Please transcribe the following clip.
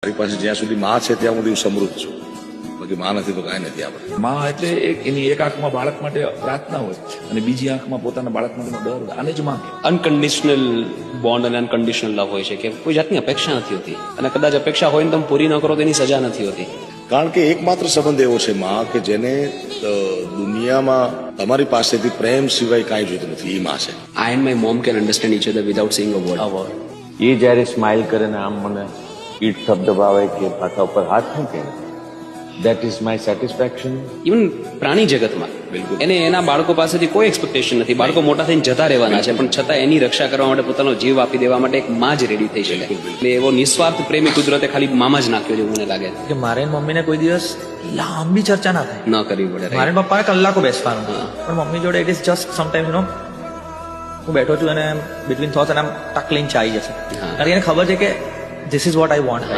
મારી પાસે જ્યાં સુધી માં છે ત્યાં સુધી હું સમૃદ્ધ છું, બાકી માં નથી તો કાંઈ નથી આપણે. માં એટલે એની એક આંખમાં બાળક માટે પ્રાર્થના હોય અને બીજી આંખમાં પોતાના બાળક માટેનો ડર હોય. આને જ માં કહેવાય. અનકન્ડિશનલ બોન્ડ અને અનકન્ડિશનલ લવ હોય છે કે કોઈ જાતની અપેક્ષા નથી હોતી, અને કદાચ અપેક્ષા હોય ને તમે પૂરી ન કરો તો એની સજા નથી હોતી. કારણ કે એકમાત્ર સંબંધ એવો છે માં કે જેને દુનિયામાં તમારી પાસેથી પ્રેમ સિવાય કાંઈ જોઈતું નથી, એ માં છે. I and my mom can understand each other without saying a word. એ જ્યારે સ્માઇલ કરે ને આમ મને ઈટ થપથપાવે કે માથા ઉપર હાથ મૂકે, that is my satisfaction. Even પ્રાણી જગતમાં બિલકુલ એને એના બાળકો પાસેથી કોઈ એક્સપેક્ટેશન નથી. બાળકો મોટા થઈને જતા રહેવાના છે, પણ છતાં એની રક્ષા કરવા માટે પોતાનો જીવ આપી દેવા માટે એક માં જ રેડી થઈ શકે. એટલે એવો નિસ્વાર્થ પ્રેમી કુદરતે ખાલી મામા જ નાખ્યો છે મને લાગે કે મારે મમ્મીને કોઈ દિવસ લાંબી ચર્ચા ના થાય, ન કરવી પડે. મારે પપ્પાને કલાકો બેસવાનું, પણ મમ્મી જોડે ઇટ ઇઝ જસ્ટ સમટાઈમ્સ હું બેઠો છું અને બિટવીન થોટ્સ અને આમ ટક લઈને ચાઈ જશે, કારણ કે એને ખબર છે કે this is what I want.